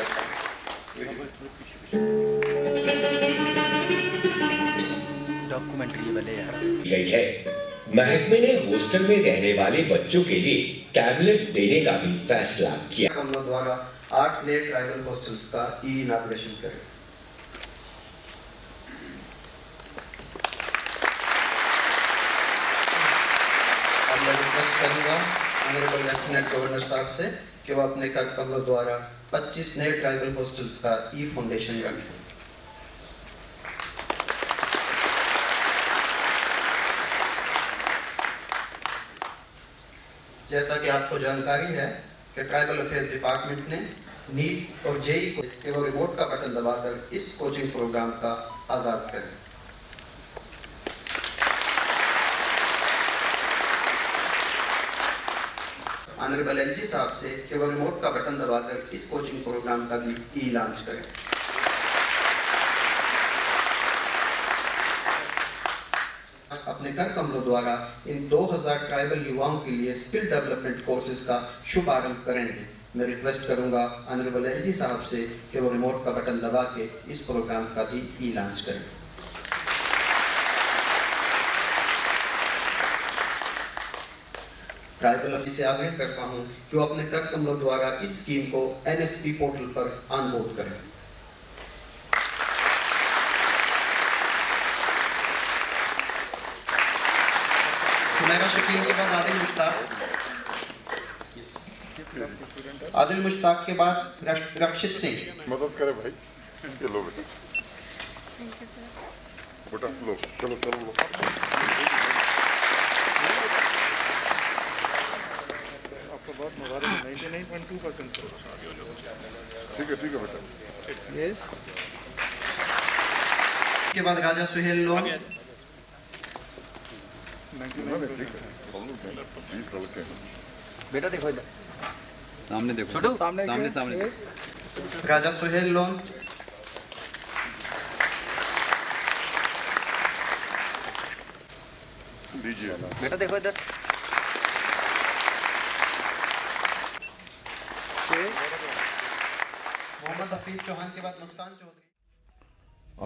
करता हूँ। डॉक्यूमेंट्री वाले यार गई है। महकमे ने हॉस्टल में रहने वाले बच्चों के लिए टैबलेट देने का भी फैसला किया। हम लोग द्वारा 8 नए ट्राइबल हॉस्टल्स का इनॉग्रेशन करें। अब मैं रिक्वेस्ट करूंगा ऑनरेबल लेफ्टिनेंट गवर्नर साहब से कि वो अपने कार्यक्रमों द्वारा 25 नए ट्राइबल हॉस्टल्स का ई फाउंडेशन रखें। जैसा कि आपको जानकारी है कि ट्राइबल अफेयर्स डिपार्टमेंट ने नीट और जेई को केवल रिमोट का बटन दबाकर इस कोचिंग प्रोग्राम का आगाज करें। ऑनरेबल एलजी साहब से केवल रिमोट का बटन दबाकर इस कोचिंग प्रोग्राम का भी ई लॉन्च करें। अपने कर कमलों द्वारा इन 2000 ट्राइबल युवाओं के लिए स्किल डेवलपमेंट कोर्सेज का शुभारंभ करेंगे। मैं रिक्वेस्ट करूंगा ऑनरेबल एलजी साहब से कि वो रिमोट का बटन दबा के इस प्रोग्राम का भी ई लॉन्च करें। ट्राइबल ऑफिस से आग्रह करता हूं कि वो अपने कर कमलों द्वारा इस स्कीम को एनएसपी पोर्टल पर ऑनबोर्ड करें। सुमेरा शकील के बाद आदिल मुश्ताक के बाद रक्षित सिंह। मदद करे भाई, ये लो बेटा, बेटा लो, चलो चलो लो। आपका बहुत मुबारक, 99.2% ठीक है बेटा। यस। के बाद राजा सुहेल लोन। बेटा देखो इधर सामने देखो, छोटू सामने सामने राजा सुहेल लोन। दीजिए बेटा देखो इधर। मोहम्मद हफीज चौहान के बाद मुस्कान चौधरी।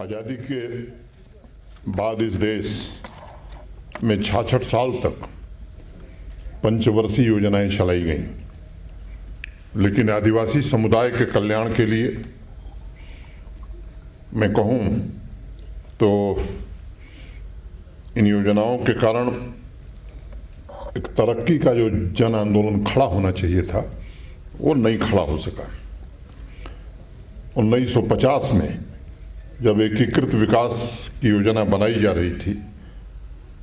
आज़ादी के बाद इस देश में 66 साल तक पंचवर्षीय योजनाएं चलाई गईं, लेकिन आदिवासी समुदाय के कल्याण के लिए मैं कहूं तो इन योजनाओं के कारण एक तरक्की का जो जन आंदोलन खड़ा होना चाहिए था वो नहीं खड़ा हो सका। 1950 में जब एकीकृत विकास की योजना बनाई जा रही थी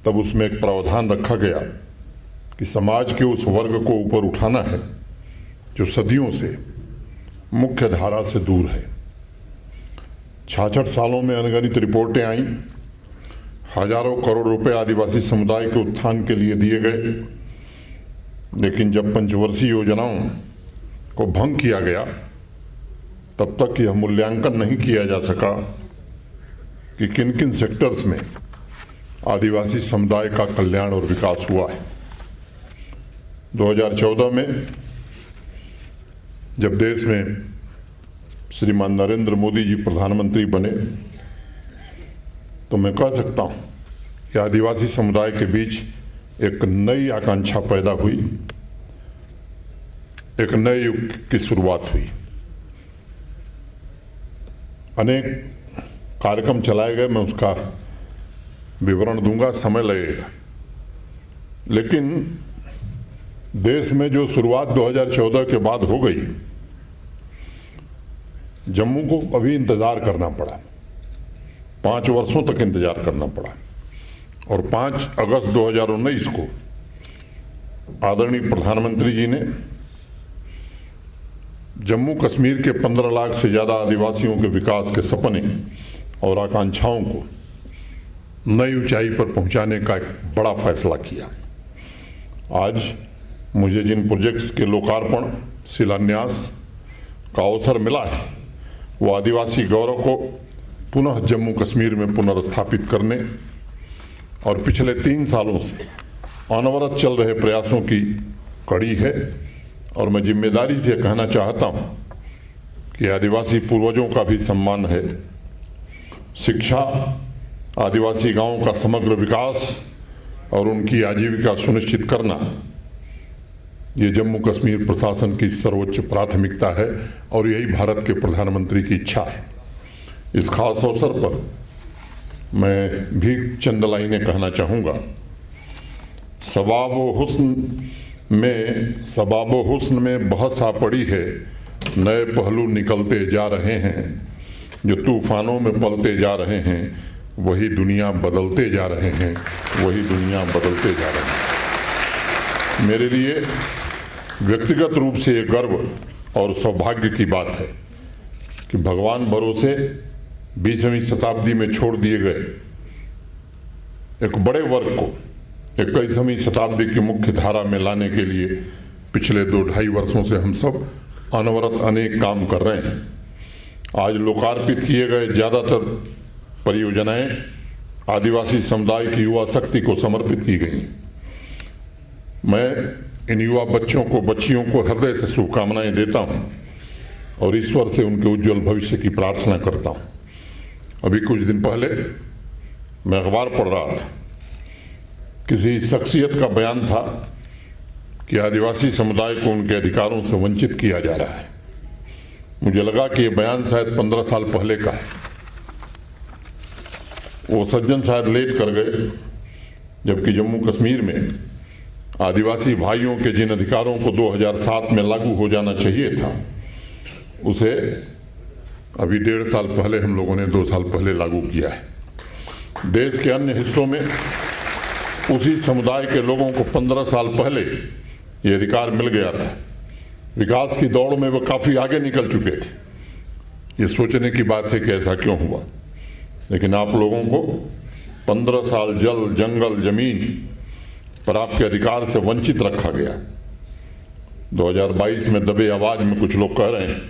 तब उसमें एक प्रावधान रखा गया कि समाज के उस वर्ग को ऊपर उठाना है जो सदियों से मुख्य धारा से दूर है। 66 सालों में अनगिनत रिपोर्टें आईं, हजारों करोड़ रुपए आदिवासी समुदाय के उत्थान के लिए दिए गए, लेकिन जब पंचवर्षीय योजनाओं को भंग किया गया तब तक यह मूल्यांकन नहीं किया जा सका कि किन किन सेक्टर्स में आदिवासी समुदाय का कल्याण और विकास हुआ है। 2014 में जब देश में श्रीमान नरेंद्र मोदी जी प्रधानमंत्री बने तो मैं कह सकता हूं कि आदिवासी समुदाय के बीच एक नई आकांक्षा पैदा हुई, एक नए युग की शुरुआत हुई। अनेक कार्यक्रम चलाए गए, मैं उसका विवरण दूंगा, समय लगेगा, लेकिन देश में जो शुरुआत 2014 के बाद हो गई, जम्मू को अभी इंतजार करना पड़ा, 5 वर्षों तक इंतजार करना पड़ा, और 5 अगस्त 2019 को आदरणीय प्रधानमंत्री जी ने जम्मू कश्मीर के 15 लाख से ज़्यादा आदिवासियों के विकास के सपने और आकांक्षाओं को नई ऊंचाई पर पहुंचाने का एक बड़ा फैसला किया। आज मुझे जिन प्रोजेक्ट्स के लोकार्पण शिलान्यास का अवसर मिला है वो आदिवासी गौरव को पुनः जम्मू कश्मीर में पुनर्स्थापित करने और पिछले 3 सालों से अनवरत चल रहे प्रयासों की कड़ी है। और मैं जिम्मेदारी से कहना चाहता हूं कि आदिवासी पूर्वजों का भी सम्मान है। शिक्षा, आदिवासी गांवों का समग्र विकास और उनकी आजीविका सुनिश्चित करना, ये जम्मू कश्मीर प्रशासन की सर्वोच्च प्राथमिकता है और यही भारत के प्रधानमंत्री की इच्छा है। इस खास अवसर पर मैं भी चंद लाइनें कहना चाहूँगा। सबाब हुस्न में बहुत सा पड़ी है, नए पहलू निकलते जा रहे हैं, जो तूफानों में पलते जा रहे हैं, वही दुनिया बदलते जा रहे हैं, वही दुनिया बदलते जा रहे हैं। मेरे लिए व्यक्तिगत रूप से ये गर्व और सौभाग्य की बात है कि भगवान भरोसे 20वीं शताब्दी में छोड़ दिए गए एक बड़े वर्ग को 21वीं शताब्दी की मुख्य धारा में लाने के लिए पिछले 2-2.5 वर्षों से हम सब अनवरत अनेक काम कर रहे हैं। आज लोकार्पित किए गए ज़्यादातर परियोजनाएं आदिवासी समुदाय की युवा शक्ति को समर्पित की गई। मैं इन युवा बच्चियों को हृदय से शुभकामनाएं देता हूं और ईश्वर से उनके उज्जवल भविष्य की प्रार्थना करता हूं। अभी कुछ दिन पहले मैं अखबार पढ़ रहा था, किसी शख्सियत का बयान था कि आदिवासी समुदाय को उनके अधिकारों से वंचित किया जा रहा है। मुझे लगा कि यह बयान शायद 15 साल पहले का है। वो सज्जन शायद लेट कर गए, जबकि जम्मू कश्मीर में आदिवासी भाइयों के जिन अधिकारों को 2007 में लागू हो जाना चाहिए था, उसे अभी 1.5 साल पहले हम लोगों ने 2 साल पहले लागू किया है। देश के अन्य हिस्सों में उसी समुदाय के लोगों को 15 साल पहले ये अधिकार मिल गया था। विकास की दौड़ में वो काफ़ी आगे निकल चुके थे। ये सोचने की बात है कि ऐसा क्यों हुआ, लेकिन आप लोगों को 15 साल जल, जंगल, जमीन पर आपके अधिकार से वंचित रखा गया। 2022 में दबे आवाज में कुछ लोग कह रहे हैं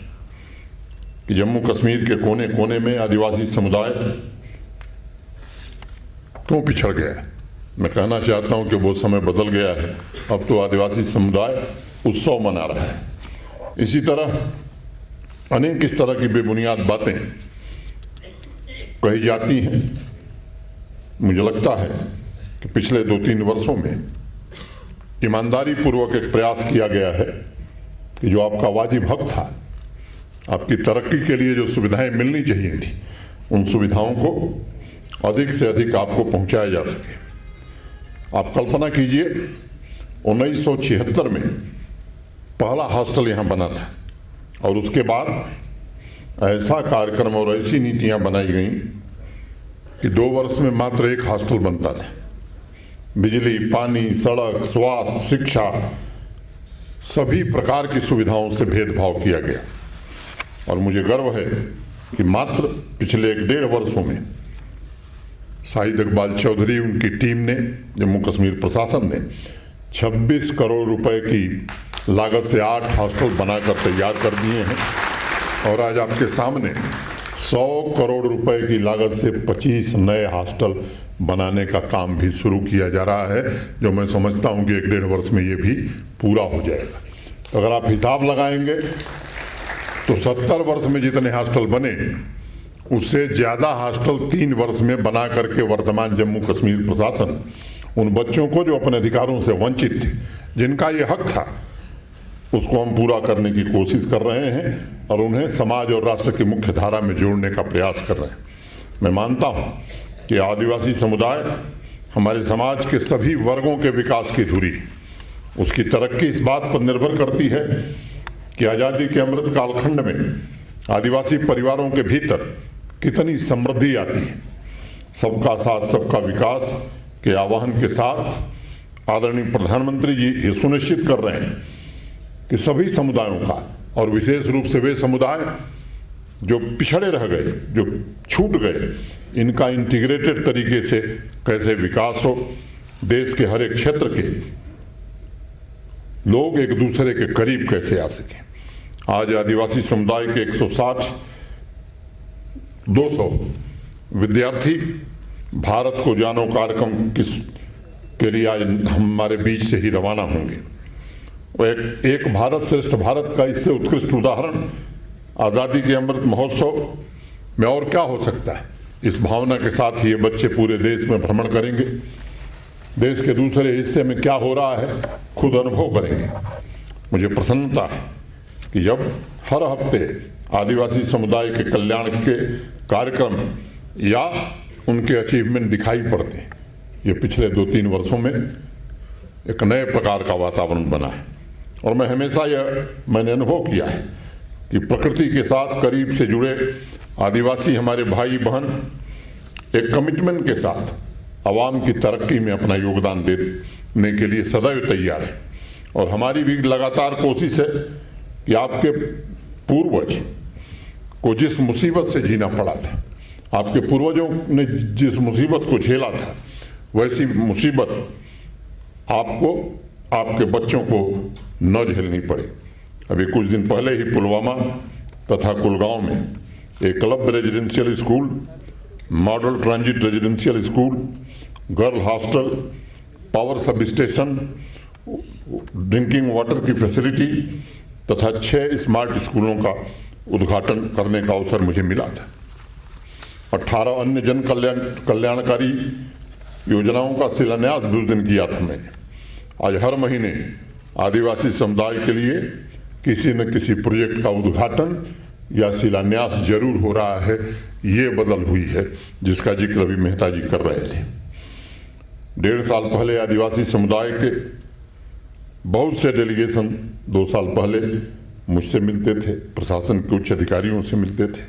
कि जम्मू कश्मीर के कोने कोने में आदिवासी समुदाय क्यों पिछड़ गया है। मैं कहना चाहता हूं कि वो समय बदल गया है। अब तो आदिवासी समुदाय उत्सव मना रहा है। इसी तरह अनेक इस तरह की बेबुनियाद बातें कही जाती हैं। मुझे लगता है कि पिछले 2-3 वर्षों में ईमानदारी पूर्वक एक प्रयास किया गया है कि जो आपका वाजिब हक था, आपकी तरक्की के लिए जो सुविधाएं मिलनी चाहिए थी, उन सुविधाओं को अधिक से अधिक आपको पहुंचाया जा सके। आप कल्पना कीजिए, 1976 में पहला हॉस्टल यहाँ बना था और उसके बाद ऐसा कार्यक्रम और ऐसी नीतियाँ बनाई गई कि 2 वर्ष में मात्र 1 हॉस्टल बनता था। बिजली, पानी, सड़क, स्वास्थ्य, शिक्षा, सभी प्रकार की सुविधाओं से भेदभाव किया गया। और मुझे गर्व है कि मात्र पिछले 1-1.5 वर्षों में शाहिद इकबाल चौधरी, उनकी टीम ने, जम्मू कश्मीर प्रशासन ने 26 करोड़ रुपए की लागत से 8 हॉस्टल बनाकर तैयार कर दिए हैं और आज आपके सामने 100 करोड़ रुपए की लागत से 25 नए हॉस्टल बनाने का काम भी शुरू किया जा रहा है, जो मैं समझता हूं कि 1-1.5 वर्ष में ये भी पूरा हो जाएगा। तो अगर आप हिसाब लगाएंगे तो 70 वर्ष में जितने हॉस्टल बने, उससे ज़्यादा हॉस्टल 3 वर्ष में बना करके वर्तमान जम्मू कश्मीर प्रशासन उन बच्चों को जो अपने अधिकारों से वंचित थे, जिनका ये हक था, उसको हम पूरा करने की कोशिश कर रहे हैं और उन्हें समाज और राष्ट्र की मुख्य धारा में जोड़ने का प्रयास कर रहे हैं। मैं मानता हूं कि आदिवासी समुदाय हमारे समाज के सभी वर्गों के विकास की धुरी है। उसकी तरक्की इस बात पर निर्भर करती है कि आज़ादी के अमृत कालखंड में आदिवासी परिवारों के भीतर कितनी समृद्धि आती है। सबका साथ सबका विकास के आह्वान के साथ आदरणीय प्रधानमंत्री जी ये सुनिश्चित कर रहे हैं कि सभी समुदायों का, और विशेष रूप से वे समुदाय जो पिछड़े रह गए, जो छूट गए, इनका इंटीग्रेटेड तरीके से कैसे विकास हो, देश के हर एक क्षेत्र के लोग एक दूसरे के करीब कैसे आ सकें। आज आदिवासी समुदाय के 160-200 विद्यार्थी भारत को जानो कार्यक्रम के लिए आज हमारे बीच से ही रवाना होंगे। एक भारत श्रेष्ठ भारत का इससे उत्कृष्ट उदाहरण आज़ादी के अमृत महोत्सव में और क्या हो सकता है। इस भावना के साथ ये बच्चे पूरे देश में भ्रमण करेंगे, देश के दूसरे हिस्से में क्या हो रहा है खुद अनुभव करेंगे। मुझे प्रसन्नता है कि जब हर हफ्ते आदिवासी समुदाय के कल्याण के कार्यक्रम या उनके अचीवमेंट दिखाई पड़ते हैं। ये पिछले 2-3 वर्षों में एक नए प्रकार का वातावरण बना है और मैं हमेशा मैंने अनुभव किया है कि प्रकृति के साथ करीब से जुड़े आदिवासी हमारे भाई बहन एक कमिटमेंट के साथ आवाम की तरक्की में अपना योगदान देने के लिए सदैव तैयार है। और हमारी भी लगातार कोशिश है कि आपके पूर्वज को जिस मुसीबत से जीना पड़ा था, आपके पूर्वजों ने जिस मुसीबत को झेला था, वैसी मुसीबत आपको, आपके बच्चों को न झेलनी पड़े। अभी कुछ दिन पहले ही पुलवामा तथा कुलगांव में एक club residential school, modal transit residential school, girl hostel, power sub station, drinking water की फैसिलिटी तथा 6 स्मार्ट स्कूलों का उद्घाटन करने का अवसर मुझे मिला था। 18 अन्य जन कल्याणकारी योजनाओं का शिलान्यास भी उस दिन किया था मैंने। आज हर महीने आदिवासी समुदाय के लिए किसी न किसी प्रोजेक्ट का उद्घाटन या शिलान्यास जरूर हो रहा है। ये बदल हुई है जिसका जिक्र अभी मेहता जी कर रहे थे। 1.5 साल पहले आदिवासी समुदाय के बहुत से डेलीगेशन 2 साल पहले मुझसे मिलते थे, प्रशासन के उच्च अधिकारियों से मिलते थे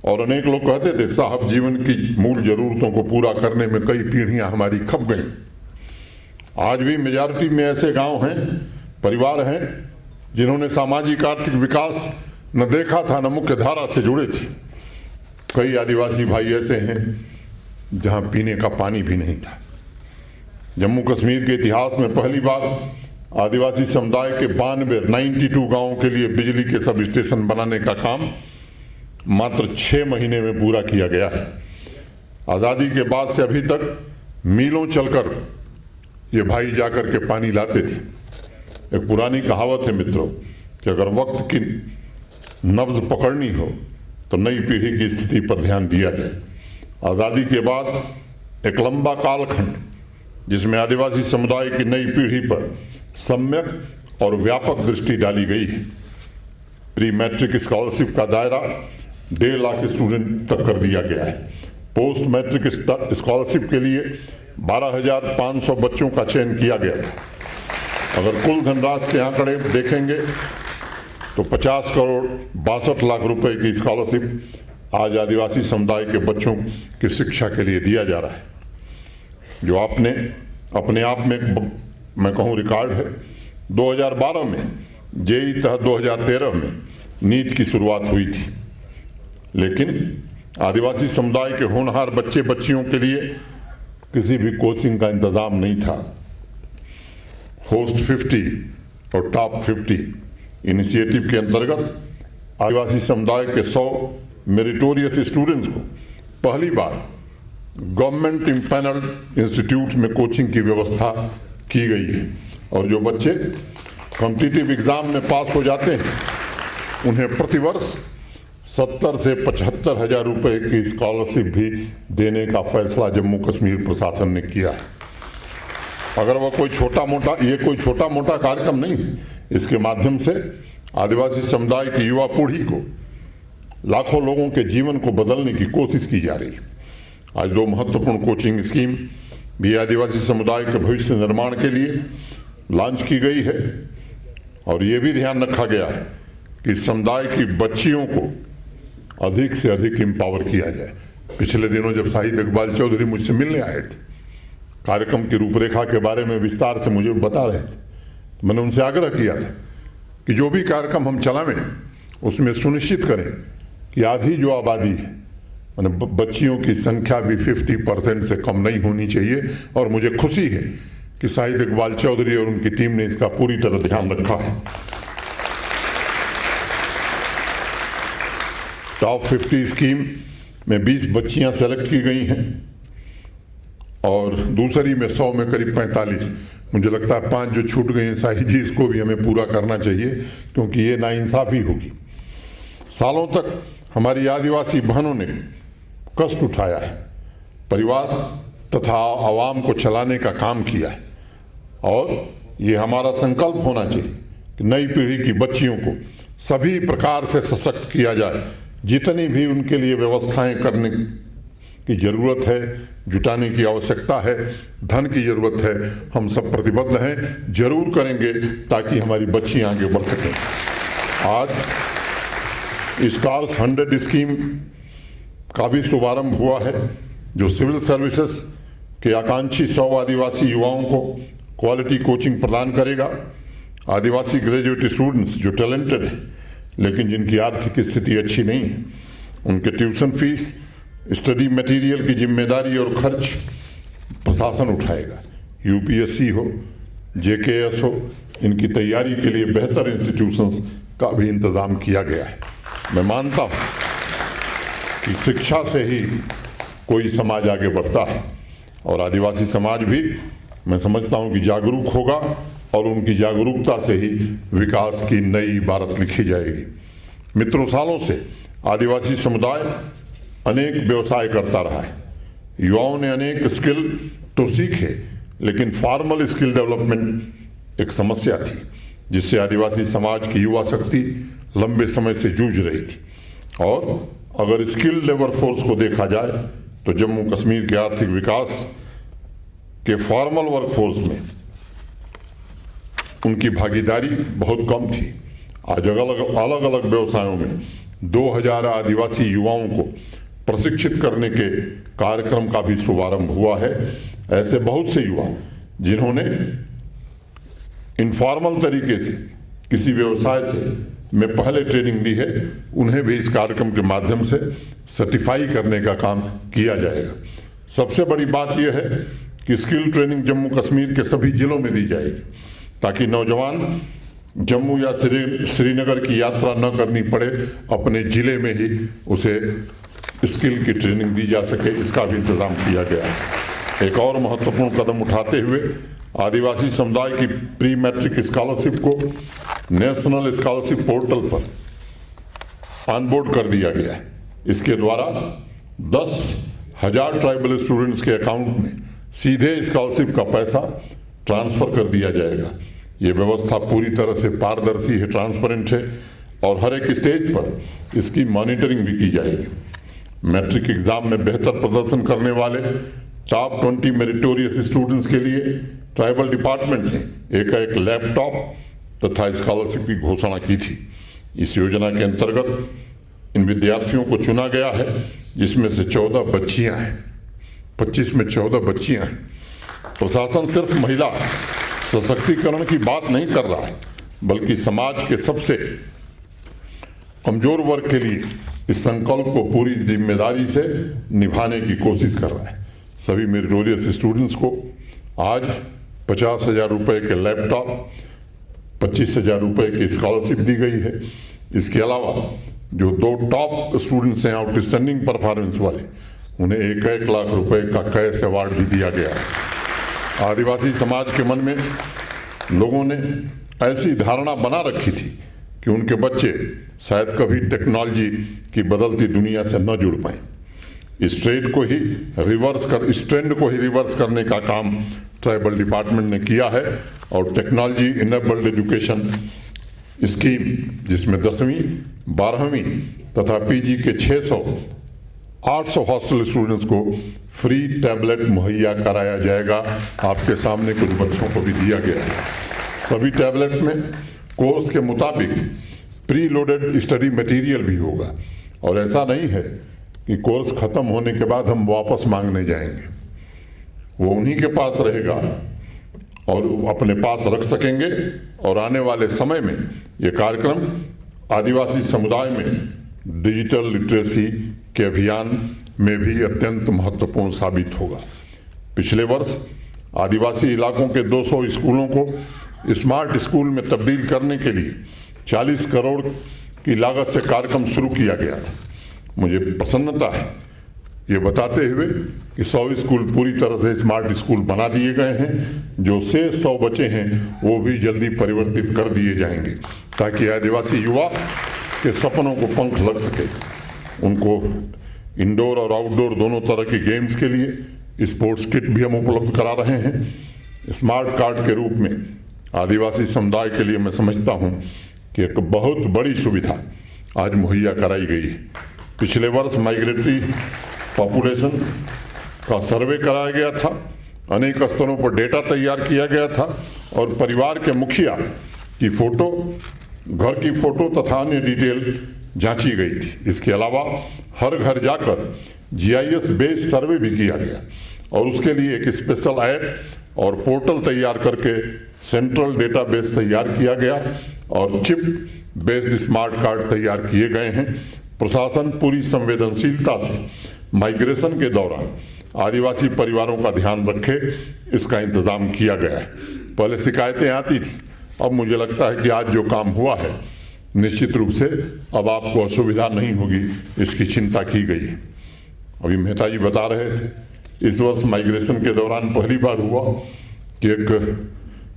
और अनेक लोग कहते थे साहब जीवन की मूल जरूरतों को पूरा करने में कई पीढ़ियां हमारी खप गई। आज भी मेजॉरिटी में ऐसे गांव हैं, परिवार हैं जिन्होंने सामाजिक आर्थिक विकास न देखा था, न मुख्य धारा से जुड़े थे। कई आदिवासी भाई ऐसे हैं जहां पीने का पानी भी नहीं था। जम्मू कश्मीर के इतिहास में पहली बार आदिवासी समुदाय के 92 गांवों के लिए बिजली के सब स्टेशन बनाने का काम मात्र 6 महीने में पूरा किया गया है। आज़ादी के बाद से अभी तक मीलों चलकर ये भाई जाकर के पानी लाते थे। एक पुरानी कहावत है मित्रों कि अगर वक्त की नब्ज पकड़नी हो तो नई पीढ़ी की स्थिति पर ध्यान दिया जाए। आज़ादी के बाद एक लंबा कालखंड जिसमें आदिवासी समुदाय की नई पीढ़ी पर सम्यक और व्यापक दृष्टि डाली गई है। प्री मैट्रिक स्कॉलरशिप का दायरा 1.5 लाख स्टूडेंट तक कर दिया गया है। पोस्ट मैट्रिक स्कॉलरशिप के लिए 12,500 बच्चों का चयन किया गया था। अगर कुल धनराशि के आंकड़े देखेंगे तो 50 करोड़ 62 लाख रुपए की स्कॉलरशिप आज आदिवासी समुदाय के बच्चों की शिक्षा के लिए दिया जा रहा है, जो आपने अपने आप में मैं कहूँ रिकॉर्ड है। 2012 में जेई तहत 2013 में नीट की शुरुआत हुई थी, लेकिन आदिवासी समुदाय के होनहार बच्चे बच्चियों के लिए किसी भी कोचिंग का इंतजाम नहीं था। होस्ट 50 और टॉप 50 इनिशिएटिव के अंतर्गत आदिवासी समुदाय के 100 मेरिटोरियस स्टूडेंट्स को पहली बार गवर्नमेंट इम्पैनल्ड इंस्टीट्यूट में कोचिंग की व्यवस्था की गई है और जो बच्चे कॉम्पिटिटिव एग्जाम में पास हो जाते हैं उन्हें प्रतिवर्ष 70 से 75 हजार रुपए की स्कॉलरशिप भी देने का फैसला जम्मू कश्मीर प्रशासन ने किया है। अगर वह कोई छोटा मोटा कार्यक्रम नहीं है, इसके माध्यम से आदिवासी समुदाय की युवा पीढ़ी को, लाखों लोगों के जीवन को बदलने की कोशिश की जा रही है। आज 2 महत्वपूर्ण कोचिंग स्कीम भी आदिवासी समुदाय के भविष्य निर्माण के लिए लॉन्च की गई है और ये भी ध्यान रखा गया है कि समुदाय की बच्चियों को अधिक से अधिक एम्पावर किया जाए। पिछले दिनों जब शाहिद इकबाल चौधरी मुझसे मिलने आए थे, कार्यक्रम की रूपरेखा के बारे में विस्तार से मुझे बता रहे थे, तो मैंने उनसे आग्रह किया था कि जो भी कार्यक्रम हम चलावें उसमें सुनिश्चित करें कि आधी जो आबादी है, मैंने बच्चियों की संख्या भी 50% से कम नहीं होनी चाहिए। और मुझे खुशी है कि शाहिद इकबाल चौधरी और उनकी टीम ने इसका पूरी तरह ध्यान रखा है। टॉप 50 स्कीम में 20 बच्चियां सेलेक्ट की गई हैं और दूसरी में 100 में करीब 45। मुझे लगता है 5 जो छूट गई हैं, शाहिद जी इसको भी हमें पूरा करना चाहिए क्योंकि ये नाइंसाफ़ी होगी। सालों तक हमारी आदिवासी बहनों ने कष्ट उठाया है, परिवार तथा आवाम को चलाने का काम किया है, और ये हमारा संकल्प होना चाहिए कि नई पीढ़ी की बच्चियों को सभी प्रकार से सशक्त किया जाए। जितनी भी उनके लिए व्यवस्थाएं करने की जरूरत है, जुटाने की आवश्यकता है, धन की जरूरत है, हम सब प्रतिबद्ध हैं, जरूर करेंगे ताकि हमारी बच्चियां आगे बढ़ सकें। आज स्टार्स 100 स्कीम का भी शुभारंभ हुआ है, जो सिविल सर्विसेज के आकांक्षी 100 आदिवासी युवाओं को क्वालिटी कोचिंग प्रदान करेगा। आदिवासी ग्रेजुएट स्टूडेंट्स जो टैलेंटेड हैं लेकिन जिनकी आर्थिक स्थिति अच्छी नहीं है, उनके ट्यूशन फीस, स्टडी मटेरियल की जिम्मेदारी और खर्च प्रशासन उठाएगा। यूपीएससी हो, जेकेएस हो, इनकी तैयारी के लिए बेहतर इंस्टीट्यूशंस का भी इंतज़ाम किया गया है। मैं मानता हूँ कि शिक्षा से ही कोई समाज आगे बढ़ता है, और आदिवासी समाज भी मैं समझता हूँ कि जागरूक होगा, और उनकी जागरूकता से ही विकास की नई इबारत लिखी जाएगी। मित्रों, सालों से आदिवासी समुदाय अनेक व्यवसाय करता रहा है। युवाओं ने अनेक स्किल तो सीखे, लेकिन फॉर्मल स्किल डेवलपमेंट एक समस्या थी, जिससे आदिवासी समाज की युवा शक्ति लंबे समय से जूझ रही थी। और अगर स्किल लेबर फोर्स को देखा जाए तो जम्मू कश्मीर के आर्थिक विकास के फॉर्मल वर्कफोर्स में उनकी भागीदारी बहुत कम थी। आज अलग अलग व्यवसायों में 2000 आदिवासी युवाओं को प्रशिक्षित करने के कार्यक्रम का भी शुभारंभ हुआ है। ऐसे बहुत से युवा जिन्होंने इनफॉर्मल तरीके से किसी व्यवसाय से में पहले ट्रेनिंग ली है, उन्हें भी इस कार्यक्रम के माध्यम से सर्टिफाई करने का काम किया जाएगा। सबसे बड़ी बात यह है कि स्किल ट्रेनिंग जम्मू कश्मीर के सभी जिलों में दी जाएगी, ताकि नौजवान जम्मू या श्रीनगर की यात्रा न करनी पड़े, अपने ज़िले में ही उसे स्किल की ट्रेनिंग दी जा सके। इसका भी इंतज़ाम किया गया है। एक और महत्वपूर्ण कदम उठाते हुए आदिवासी समुदाय की प्री मैट्रिक स्कॉलरशिप को नेशनल स्कॉलरशिप पोर्टल पर ऑनबोर्ड कर दिया गया है। इसके द्वारा 10,000 ट्राइबल स्टूडेंट्स के अकाउंट में सीधे स्कॉलरशिप का पैसा ट्रांसफ़र कर दिया जाएगा। ये व्यवस्था पूरी तरह से पारदर्शी है, ट्रांसपेरेंट है, और हर एक स्टेज पर इसकी मॉनिटरिंग भी की जाएगी। मैट्रिक एग्जाम में बेहतर प्रदर्शन करने वाले टॉप 20 मेरिटोरियस स्टूडेंट्स के लिए ट्राइबल डिपार्टमेंट ने एक लैपटॉप तथा स्कॉलरशिप की घोषणा की थी। इस योजना के अंतर्गत इन विद्यार्थियों को चुना गया है, जिसमें से 14 बच्चियां हैं। 25 में 14 बच्चियां हैं। प्रशासन सिर्फ महिला सशक्तिकरण की बात नहीं कर रहा है, बल्कि समाज के सबसे कमजोर वर्ग के लिए इस संकल्प को पूरी जिम्मेदारी से निभाने की कोशिश कर रहा है। सभी मेरिटोरियस स्टूडेंट्स को आज 50,000 रुपये के लैपटॉप, 25,000 रुपये की स्कॉलरशिप दी गई है। इसके अलावा जो 2 टॉप स्टूडेंट्स हैं आउटस्टैंडिंग परफॉर्मेंस वाले, उन्हें 1-1 लाख रुपए का कैश अवार्ड भी दिया गया है। आदिवासी समाज के मन में लोगों ने ऐसी धारणा बना रखी थी कि उनके बच्चे शायद कभी टेक्नोलॉजी की बदलती दुनिया से न जुड़ पाएं। इस ट्रेंड को ही रिवर्स करने का काम ट्राइबल डिपार्टमेंट ने किया है, और टेक्नोलॉजी इनेबल्ड एजुकेशन स्कीम, जिसमें 10वीं, 12वीं तथा पीजी के 800 हॉस्टल स्टूडेंट्स को फ्री टैबलेट मुहैया कराया जाएगा। आपके सामने कुछ बच्चों को भी दिया गया है। सभी टैबलेट्स में कोर्स के मुताबिक प्री लोडेड स्टडी मटेरियल भी होगा, और ऐसा नहीं है कि कोर्स खत्म होने के बाद हम वापस मांगने जाएंगे। वो उन्हीं के पास रहेगा और अपने पास रख सकेंगे। और आने वाले समय में ये कार्यक्रम आदिवासी समुदाय में डिजिटल लिटरेसी के अभियान में भी अत्यंत महत्वपूर्ण साबित होगा। पिछले वर्ष आदिवासी इलाकों के 200 स्कूलों को स्मार्ट स्कूल में तब्दील करने के लिए 40 करोड़ की लागत से कार्यक्रम शुरू किया गया था। मुझे प्रसन्नता है ये बताते हुए कि 100 स्कूल पूरी तरह से स्मार्ट स्कूल बना दिए गए हैं। जो शेष 100 बचे हैं वो भी जल्दी परिवर्तित कर दिए जाएंगे, ताकि आदिवासी युवा के सपनों को पंख लग सके। उनको इंडोर और आउटडोर दोनों तरह के गेम्स के लिए स्पोर्ट्स किट भी हम उपलब्ध करा रहे हैं। स्मार्ट कार्ड के रूप में आदिवासी समुदाय के लिए मैं समझता हूं कि एक बहुत बड़ी सुविधा आज मुहैया कराई गई है। पिछले वर्ष माइग्रेटरी पॉपुलेशन का सर्वे कराया गया था, अनेक स्तरों पर डेटा तैयार किया गया था और परिवार के मुखिया की फोटो, घर की फोटो तथा अन्य डिटेल जांची गई थी। इसके अलावा हर घर जाकर GIS बेस्ड सर्वे भी किया गया और उसके लिए एक स्पेशल ऐप और पोर्टल तैयार करके सेंट्रल डेटाबेस तैयार किया गया और चिप बेस्ड स्मार्ट कार्ड तैयार किए गए हैं। प्रशासन पूरी संवेदनशीलता से माइग्रेशन के दौरान आदिवासी परिवारों का ध्यान रखे, इसका इंतजाम किया गया है। पहले शिकायतें आती थी, अब मुझे लगता है कि आज जो काम हुआ है निश्चित रूप से अब आपको असुविधा नहीं होगी, इसकी चिंता की गई है। अभी मेहता जी बता रहे थे, इस वर्ष माइग्रेशन के दौरान पहली बार हुआ कि एक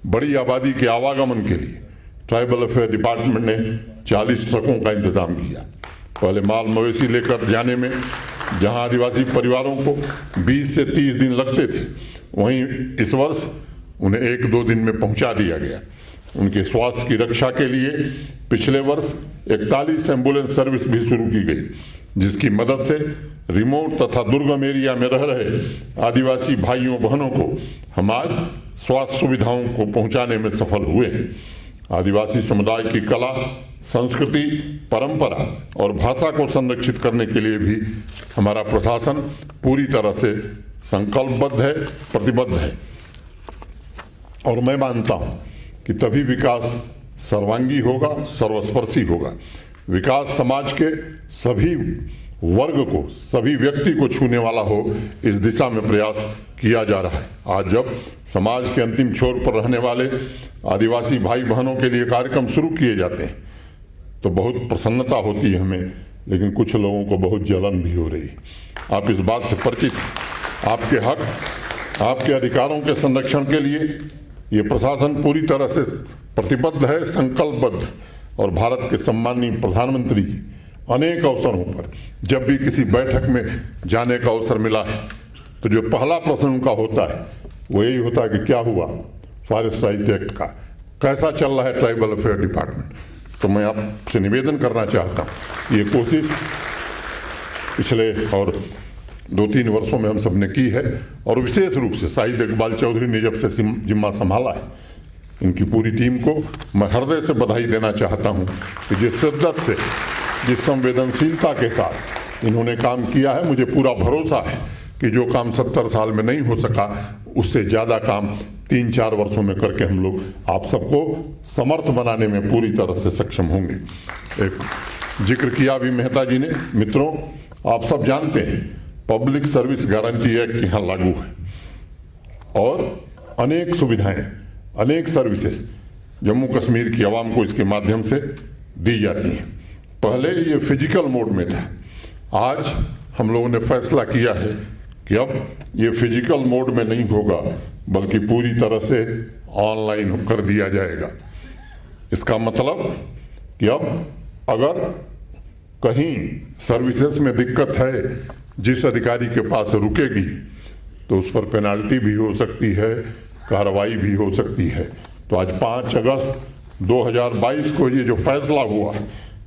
बड़ी आबादी के आवागमन के लिए ट्राइबल अफेयर डिपार्टमेंट ने 40 ट्रकों का इंतजाम किया। पहले माल मवेशी लेकर जाने में जहां आदिवासी परिवारों को 20 से 30 दिन लगते थे, वहीं इस वर्ष उन्हें 1-2 दिन में पहुंचा दिया गया। उनके स्वास्थ्य की रक्षा के लिए पिछले वर्ष 41 एम्बुलेंस सर्विस भी शुरू की गई, जिसकी मदद से रिमोट तथा दुर्गम एरिया में रह रहे आदिवासी भाइयों बहनों को हम आज स्वास्थ्य सुविधाओं को पहुंचाने में सफल हुए हैं। आदिवासी समुदाय की कला, संस्कृति, परंपरा और भाषा को संरक्षित करने के लिए भी हमारा प्रशासन पूरी तरह से संकल्पबद्ध है, प्रतिबद्ध है। और मैं मानता हूं कि तभी विकास सर्वांगी होगा, सर्वस्पर्शी होगा। विकास समाज के सभी वर्ग को, सभी व्यक्ति को छूने वाला हो, इस दिशा में प्रयास किया जा रहा है। आज जब समाज के अंतिम छोर पर रहने वाले आदिवासी भाई बहनों के लिए कार्यक्रम शुरू किए जाते हैं तो बहुत प्रसन्नता होती है हमें, लेकिन कुछ लोगों को बहुत जलन भी हो रही है। आप इस बात से परिचित, आपके हक, आपके अधिकारों के संरक्षण के लिए ये प्रशासन पूरी तरह से प्रतिबद्ध है, संकल्पबद्ध। और भारत के सम्माननीय प्रधानमंत्री जी अनेक अवसरों पर जब भी किसी बैठक में जाने का अवसर मिला है तो जो पहला प्रश्न उनका होता है वो यही होता है कि क्या हुआ फॉरेस्ट राइट एक्ट का, कैसा चल रहा है ट्राइबल अफेयर डिपार्टमेंट। तो मैं आपसे निवेदन करना चाहता हूँ, ये कोशिश पिछले और 2-3 वर्षों में हम सब ने की है और विशेष रूप से शाहिद इकबाल चौधरी ने जब से जिम्मा संभाला है, इनकी पूरी टीम को मैं हृदय से बधाई देना चाहता हूं कि जिस शिद्दत से, जिस संवेदनशीलता के साथ इन्होंने काम किया है, मुझे पूरा भरोसा है कि जो काम 70 साल में नहीं हो सका उससे ज़्यादा काम 3-4 वर्षों में करके हम लोग आप सबको समर्थ बनाने में पूरी तरह से सक्षम होंगे। एक जिक्र किया भी मेहता जी ने। मित्रों, आप सब जानते हैं पब्लिक सर्विस गारंटी एक्ट यहाँ लागू है और अनेक सुविधाएं, अनेक सर्विसेज जम्मू कश्मीर की आवाम को इसके माध्यम से दी जाती हैं। पहले ये फिजिकल मोड में था, आज हम लोगों ने फैसला किया है कि अब ये फिजिकल मोड में नहीं होगा बल्कि पूरी तरह से ऑनलाइन कर दिया जाएगा। इसका मतलब कि अब अगर कहीं सर्विसेज में दिक्कत है, जिस अधिकारी के पास रुकेगी तो उस पर पेनाल्टी भी हो सकती है, कार्रवाई भी हो सकती है। तो आज 5 अगस्त 2022 को ये जो फैसला हुआ,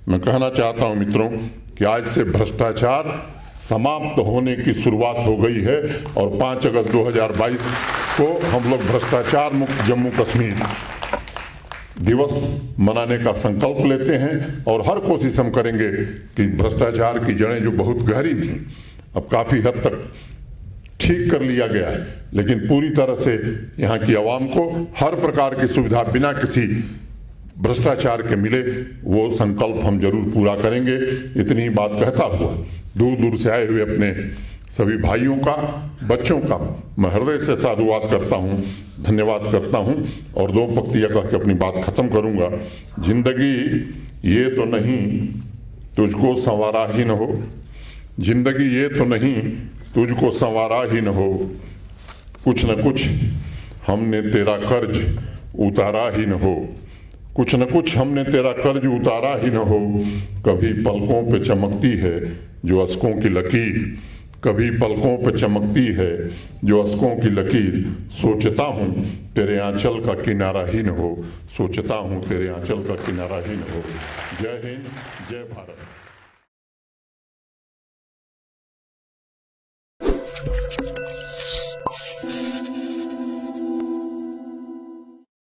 मैं कहना चाहता हूं मित्रों कि आज से भ्रष्टाचार समाप्त होने की शुरुआत हो गई है और 5 अगस्त 2022 को हम लोग भ्रष्टाचार मुक्त जम्मू कश्मीर दिवस मनाने का संकल्प लेते हैं और हर कोशिश हम करेंगे कि भ्रष्टाचार की जड़ें जो बहुत गहरी थी अब काफ़ी हद तक ठीक कर लिया गया है, लेकिन पूरी तरह से यहाँ की आवाम को हर प्रकार की सुविधा बिना किसी भ्रष्टाचार के मिले, वो संकल्प हम जरूर पूरा करेंगे। इतनी ही बात कहता हुआ दूर दूर से आए हुए अपने सभी भाइयों का, बच्चों का मैं हृदय से साधुवाद करता हूँ, धन्यवाद करता हूँ और 2 पंक्तियाँ कह के अपनी बात खत्म करूँगा। जिंदगी ये तो नहीं तुझको संवारा ही न हो, जिंदगी ये तो नहीं तुझको संवारा ही न हो, कुछ न कुछ हमने तेरा कर्ज उतारा ही न हो, कुछ न कुछ हमने तेरा कर्ज उतारा ही न हो। कभी पलकों पे चमकती है जो अश्कों की लकीर, कभी पलकों पे चमकती है जो अश्कों की लकीर। सोचता हूँ तेरे आंचल का किनारा ही न हो, सोचता हूँ तेरे आंचल का किनारा ही न हो। जय हिंद, जय भारत।